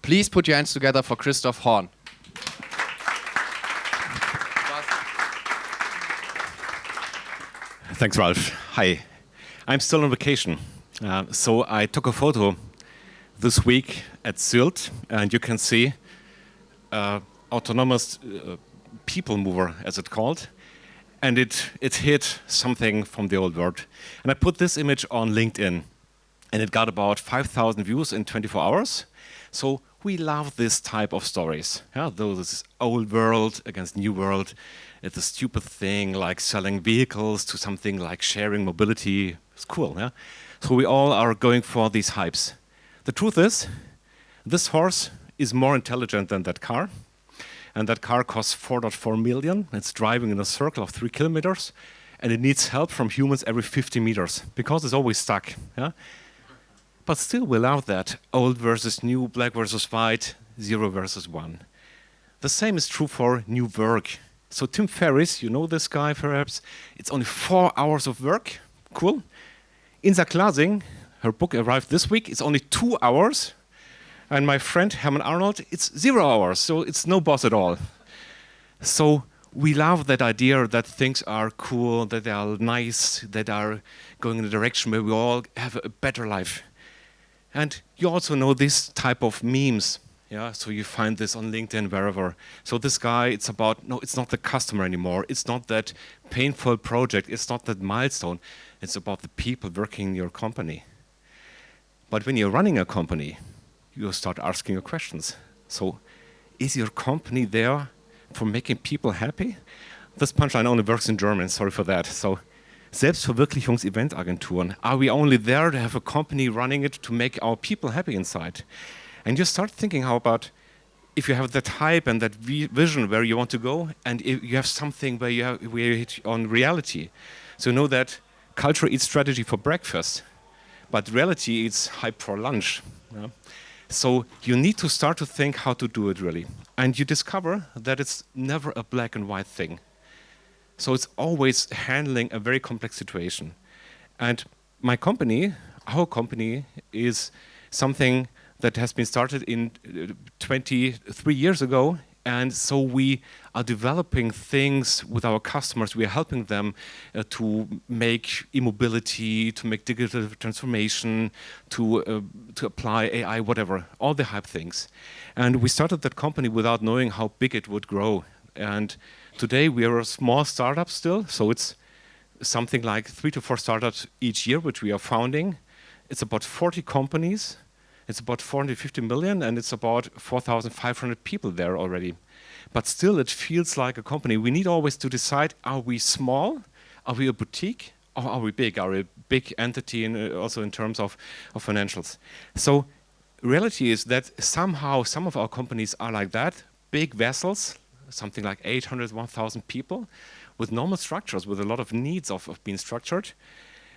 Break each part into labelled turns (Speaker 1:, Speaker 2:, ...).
Speaker 1: Please put your hands together for Christof Horn.
Speaker 2: Thanks, Ralph. Hi. I'm still on vacation. So I took a photo this week at Sylt, and you can see autonomous people mover, as it's called. And it hit something from the old world. And I put this image on LinkedIn, and it got about 5,000 views in 24 hours. So we love this type of stories. Yeah, those old world against new world. It's a stupid thing like selling vehicles to something like sharing mobility. It's cool, yeah? So we all are going for these hypes. The truth is, this horse is more intelligent than that car. And that car costs 4.4 million. It's driving in a circle of 3 kilometers. And it needs help from humans every 50 meters because it's always stuck. Yeah? But still, we love that. Old versus new, black versus white, 0 versus 1. The same is true for new work. So Tim Ferriss, you know this guy perhaps, it's only 4 hours of work. Cool. Insa Klasing, her book arrived this week, it's only 2 hours. And my friend Hermann Arnold, it's 0 hours, so it's no boss at all. So we love that idea that things are cool, that they are nice, that are going in a direction where we all have a better life. And you also know this type of memes. Yeah, so you find this on LinkedIn, wherever. So this guy, it's about, no, it's not the customer anymore. It's not that painful project. It's not that milestone. It's about the people working in your company. But when you're running a company, you start asking your questions. So is your company there for making people happy? This punchline only works in German, sorry for that. So Selbstverwirklichungs-Eventagenturen. Are we only there to have a company running it to make our people happy inside? And you start thinking, how about if you have that hype and that vision where you want to go, and if you have something where you hit on reality. So you know that culture eats strategy for breakfast, but reality eats hype for lunch. Yeah? So you need to start to think how to do it really. And you discover that it's never a black and white thing. So it's always handling a very complex situation. And my company, our company, is something that has been started in 23 years ago. And so we are developing things with our customers. We are helping them to make e-mobility, to make digital transformation, to apply AI, whatever, all the hype things. And we started that company without knowing how big it would grow. And today we are a small startup still, so it's something like 3 to 4 startups each year, which we are founding. It's about 40 companies. It's about 450 million, and it's about 4,500 people there already. But still, it feels like a company. We need always to decide, are we small? Are we a boutique? Or are we big? Are we a big entity also in terms of financials? So reality is that somehow some of our companies are like that, big vessels, something like 800, 1,000 people, with normal structures, with a lot of needs of being structured.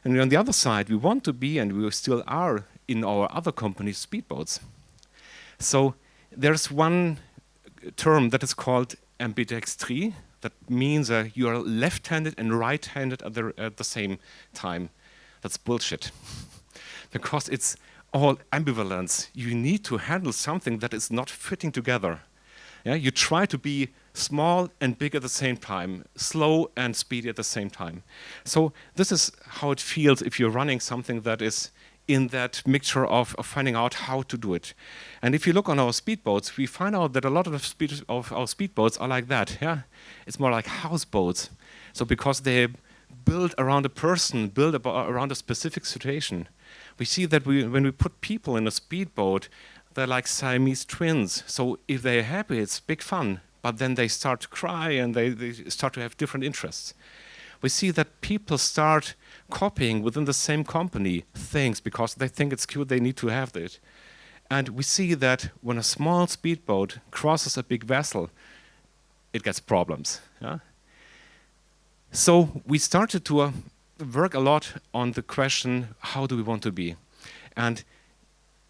Speaker 2: And on the other side, we want to be, and we still are, in our other companies, speedboats. So there's one term that is called ambidextry. That means you are left-handed and right-handed at the same time. That's bullshit. Because it's all ambivalence. You need to handle something that is not fitting together. Yeah? You try to be small and big at the same time, slow and speedy at the same time. So this is how it feels if you're running something that is in that mixture of finding out how to do it. And if you look on our speedboats, we find out that a lot of our speedboats are like that. Yeah, it's more like houseboats. So because they build around a person, build around a specific situation. We see that when we put people in a speedboat, they're like Siamese twins. So if they're happy, it's big fun. But then they start to cry and they start to have different interests. We see that people start copying within the same company things because they think it's cute, they need to have it. And we see that when a small speedboat crosses a big vessel, it gets problems. Yeah? So we started to work a lot on the question, how do we want to be? And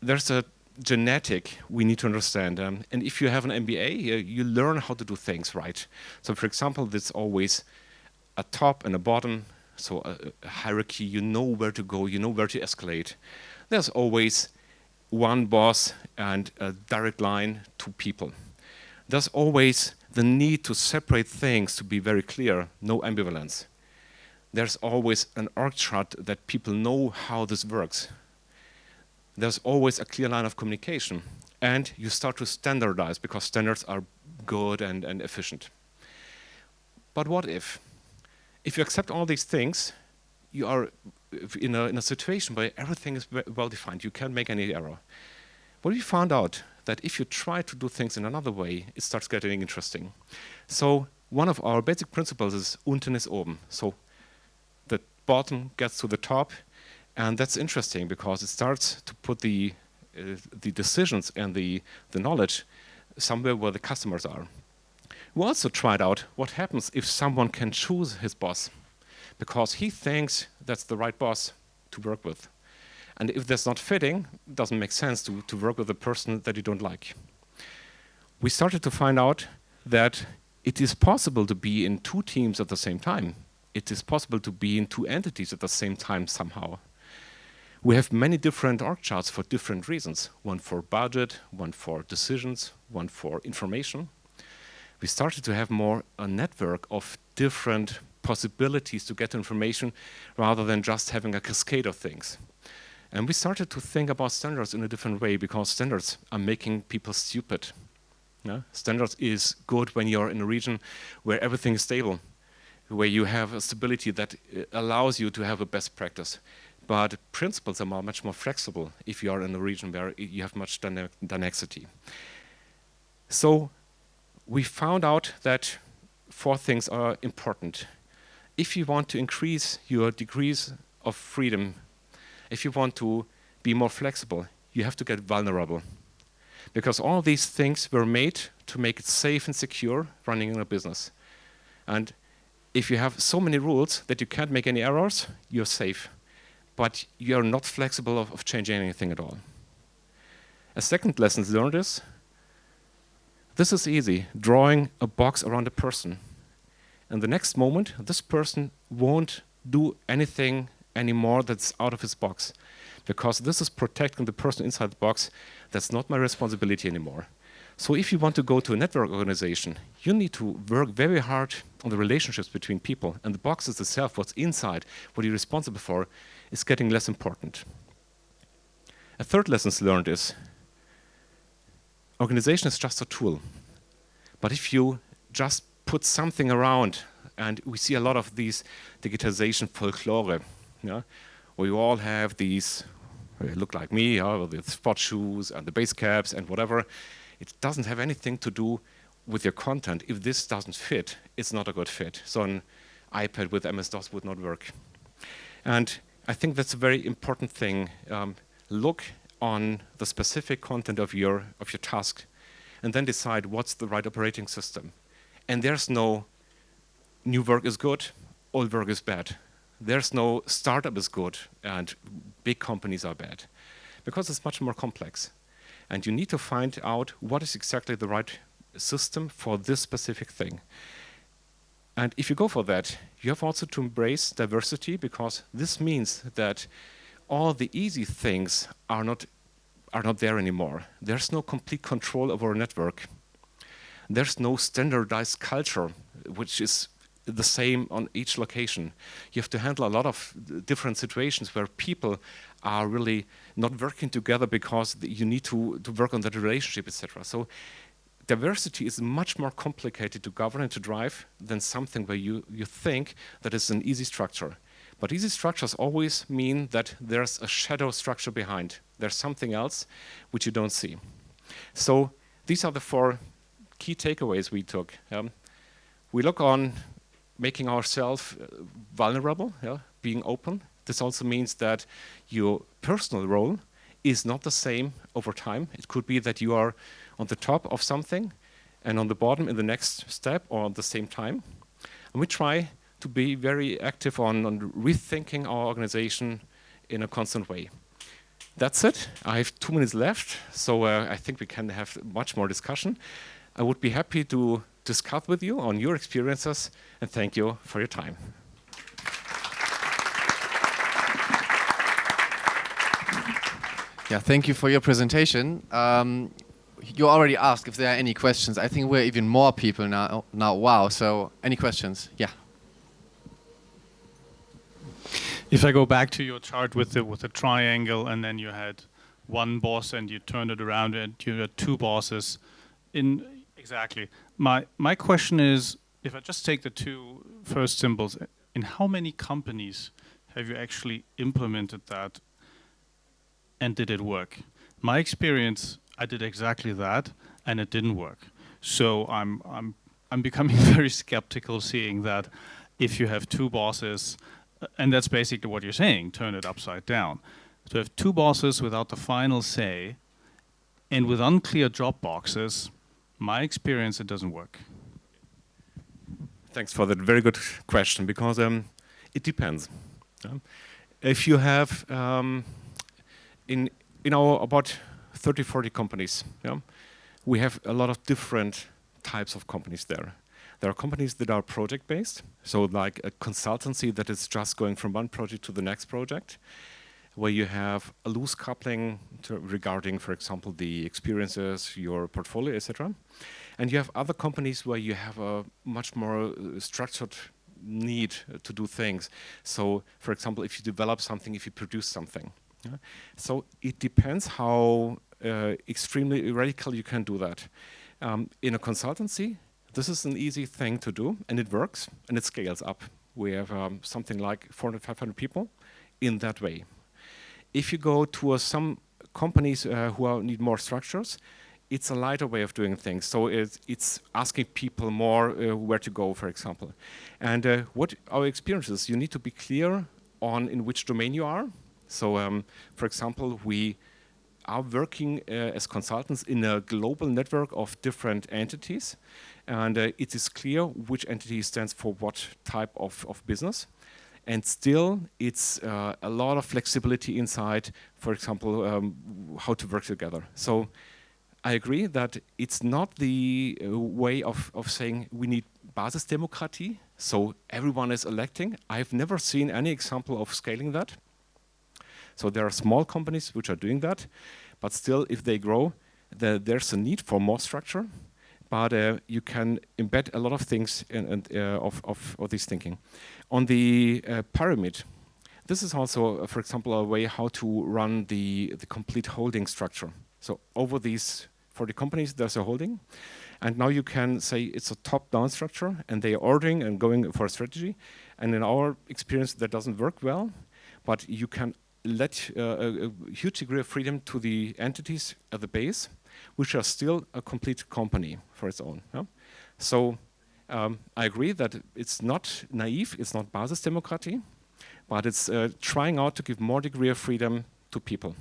Speaker 2: there's a genetic we need to understand. And if you have an MBA, you learn how to do things right. So for example, there's always a top and a bottom, so a hierarchy, you know where to go, you know where to escalate. There's always one boss and a direct line to people. There's always the need to separate things to be very clear, no ambivalence. There's always an org chart that people know how this works. There's always a clear line of communication. And you start to standardize because standards are good and efficient. But what if? If you accept all these things, you are in a situation where everything is well defined. You can't make any error. But we found out that if you try to do things in another way, it starts getting interesting. So one of our basic principles is Unten is oben. So the bottom gets to the top, and that's interesting because it starts to put the decisions and the knowledge somewhere where the customers are. We also tried out what happens if someone can choose his boss because he thinks that's the right boss to work with. And if that's not fitting, it doesn't make sense to work with a person that you don't like. We started to find out that it is possible to be in two teams at the same time. It is possible to be in two entities at the same time somehow. We have many different org charts for different reasons. One for budget, one for decisions, one for information. We started to have more a network of different possibilities to get information rather than just having a cascade of things. And we started to think about standards in a different way because standards are making people stupid. Yeah? Standards is good when you're in a region where everything is stable, where you have a stability that allows you to have a best practice. But principles are much more flexible if you are in a region where you have much dynamicity. So we found out that 4 things are important. If you want to increase your degrees of freedom, if you want to be more flexible, you have to get vulnerable. Because all these things were made to make it safe and secure running in a business. And if you have so many rules that you can't make any errors, you're safe. But you're not flexible of changing anything at all. A second lesson learned is, this is easy, drawing a box around a person. And the next moment, this person won't do anything anymore that's out of his box. Because this is protecting the person inside the box. That's not my responsibility anymore. So if you want to go to a network organization, you need to work very hard on the relationships between people. And the boxes itself, what's inside, what you're responsible for, is getting less important. A third lesson learned is, organization is just a tool. But if you just put something around, and we see a lot of these digitization folklore, yeah, where you all have these, they look like me, with the sport shoes and the base caps and whatever. It doesn't have anything to do with your content. If this doesn't fit, it's not a good fit. So an iPad with MS-DOS would not work. And I think that's a very important thing. Look on the specific content of your task and then decide what's the right operating system. And there's no new work is good, old work is bad. There's no startup is good and big companies are bad. Because it's much more complex. And you need to find out what is exactly the right system for this specific thing. And if you go for that, you have also to embrace diversity because this means that all the easy things are not there anymore. There's no complete control over a network. There's no standardized culture, which is the same on each location. You have to handle a lot of different situations where people are really not working together because you need to work on that relationship, etc. So diversity is much more complicated to govern and to drive than something where you think that it's an easy structure. But easy structures always mean that there's a shadow structure behind. There's something else which you don't see. So these are the 4 key takeaways we took. We look on making ourselves vulnerable, being open. This also means that your personal role is not the same over time. It could be that you are on the top of something and on the bottom in the next step or at the same time. And we try to be very active on rethinking our organization in a constant way. That's it. I have 2 minutes left, so I think we can have much more discussion. I would be happy to discuss with you on your experiences, and thank you for your time.
Speaker 1: Yeah, thank you for your presentation. You already asked if there are any questions. I think we're even more people now. Wow. So, any questions? Yeah.
Speaker 3: If I go back to your chart with the triangle, and then you had one boss, and you turned it around, and you had two bosses. Exactly. My question is, if I just take the two first symbols, in how many companies have you actually implemented that, and did it work? My experience, I did exactly that, and it didn't work. So I'm becoming very skeptical, seeing that if you have two bosses, and that's basically what you're saying, turn it upside down. To have two bosses without the final say, and with unclear job boxes, my experience, it doesn't work.
Speaker 2: Thanks for that very good question, because it depends. If you have in our about 30, 40 companies, we have a lot of different types of companies there. There are companies that are project-based, so like a consultancy that is just going from one project to the next project, where you have a loose coupling regarding, for example, the experiences, your portfolio, etc. And you have other companies where you have a much more structured need to do things. So, for example, if you develop something, if you produce something. So it depends how extremely radical you can do that. In a consultancy, this is an easy thing to do, and it works, and it scales up. We have something like 400, 500 people in that way. If you go to some companies who need more structures, it's a lighter way of doing things. So it's asking people more where to go, for example. And what our experience is, you need to be clear on in which domain you are. So, for example, we are working as consultants in a global network of different entities. And it is clear which entity stands for what type of business. And still, it's a lot of flexibility inside, for example, how to work together. So I agree that it's not the way of saying we need Basisdemokratie, so everyone is electing. I've never seen any example of scaling that. So there are small companies which are doing that, but still, if they grow, there's a need for more structure. But you can embed a lot of things of this thinking. On the pyramid, this is also, for example, a way how to run the complete holding structure. So over these 40 companies, there's a holding. And now you can say it's a top-down structure, and they are ordering and going for a strategy. And in our experience, that doesn't work well. But you can let a huge degree of freedom to the entities at the base, which are still a complete company for its own. So I agree that it's not naive, it's not Basisdemokratie, but it's trying out to give more degree of freedom to people.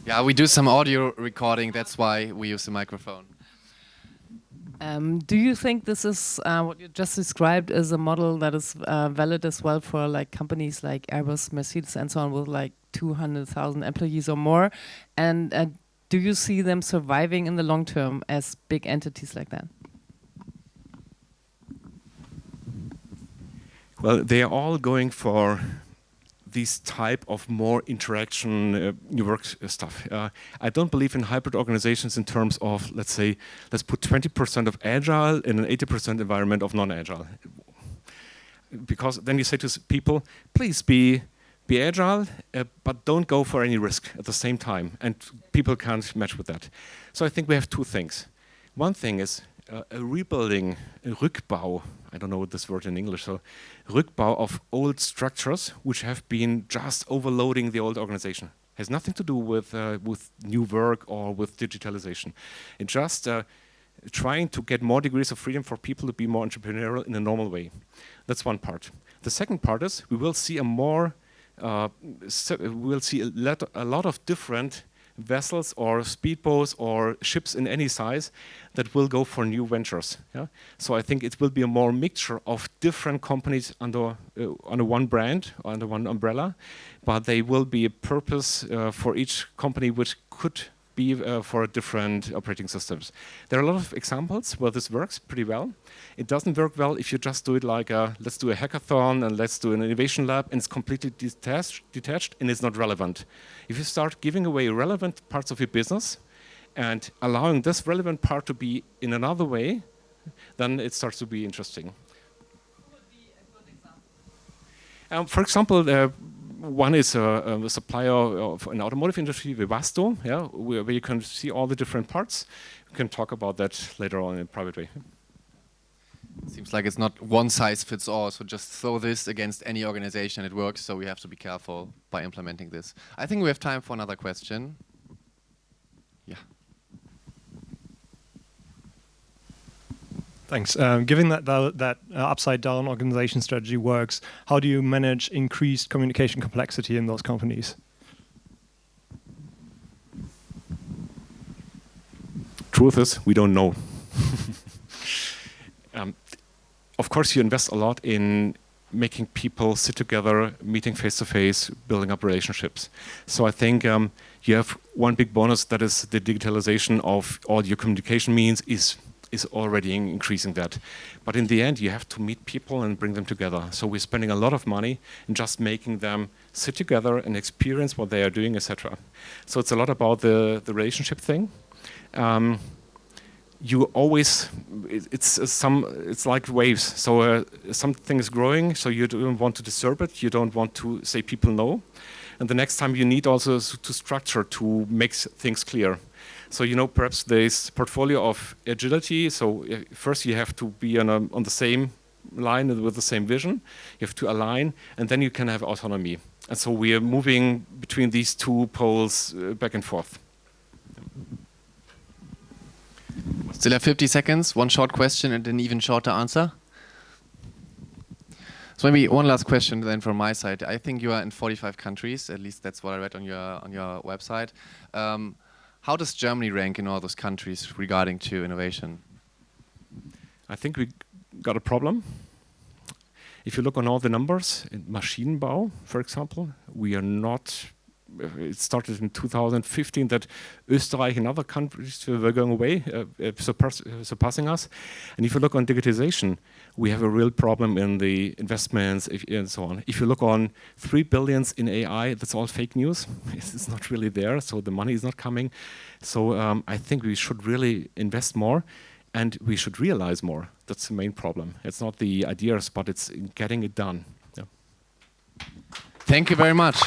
Speaker 1: Yeah, we do some audio recording, that's why we use the microphone.
Speaker 4: Do you think this is what you just described as a model that is valid as well for like companies like Airbus, Mercedes, and so on, with like 200,000 employees or more? And do you see them surviving in the long term as big entities like that?
Speaker 2: Well, they are all going for this type of more interaction, new work stuff. I don't believe in hybrid organizations in terms of, let's say, let's put 20% of agile in an 80% environment of non-agile. Because then you say to people, please be agile, but don't go for any risk at the same time. And people can't match with that. So I think we have two things. One thing is a rebuilding, a Rückbau, I don't know what this word in English, so Rückbau of old structures which have been just overloading the old organization. Has nothing to do with new work or with digitalization. It's just trying to get more degrees of freedom for people to be more entrepreneurial in a normal way. That's one part. The second part is we will see a lot of different vessels or speedboats or ships in any size that will go for new ventures. Yeah? So I think it will be a more mixture of different companies under one brand, under one umbrella, but they will be a purpose for each company which could be for different operating systems. There are a lot of examples where this works pretty well. It doesn't work well if you just do it like let's do a hackathon and let's do an innovation lab, and it's completely detached and it's not relevant. If you start giving away relevant parts of your business and allowing this relevant part to be in another way, then it starts to be interesting.
Speaker 4: What would be a good example?
Speaker 2: For example, one is a supplier of an automotive industry, Vivasto, yeah, where you can see all the different parts. We can talk about that later on in a private way.
Speaker 1: Seems like it's not one size fits all, so just throw this against any organization, it works, so we have to be careful by implementing this. I think we have time for another question. Yeah.
Speaker 5: Thanks. Given that upside down organization strategy works, how do you manage increased communication complexity in those companies?
Speaker 2: Truth is, we don't know. Of course, you invest a lot in making people sit together, meeting face to face, building up relationships. So I think you have one big bonus, that is the digitalization of all your communication means is already increasing that. But in the end, you have to meet people and bring them together. So we're spending a lot of money in just making them sit together and experience what they are doing, etc. So it's a lot about the relationship thing. You always, it's like waves. So something is growing, so you don't want to disturb it. You don't want to say people no. And the next time you need also to structure to make things clear. So perhaps there's portfolio of agility. So first you have to be on the same line with the same vision. You have to align, and then you can have autonomy. And so we are moving between these two poles back and forth.
Speaker 1: Still have 50 seconds, one short question and an even shorter answer. So maybe one last question then from my side. I think you are in 45 countries, at least that's what I read on your website. How does Germany rank in all those countries regarding to innovation?
Speaker 2: I think we got a problem. If you look on all the numbers, in Maschinenbau, for example, we are not. It started in 2015 that Österreich and other countries were going away, surpassing us. And if you look on digitization, we have a real problem in the investments and so on. If you look on 3 billion in AI, that's all fake news. It's not really there, so the money is not coming. So I think we should really invest more, and we should realize more. That's the main problem. It's not the ideas, but it's getting it done. Yeah.
Speaker 1: Thank you very much.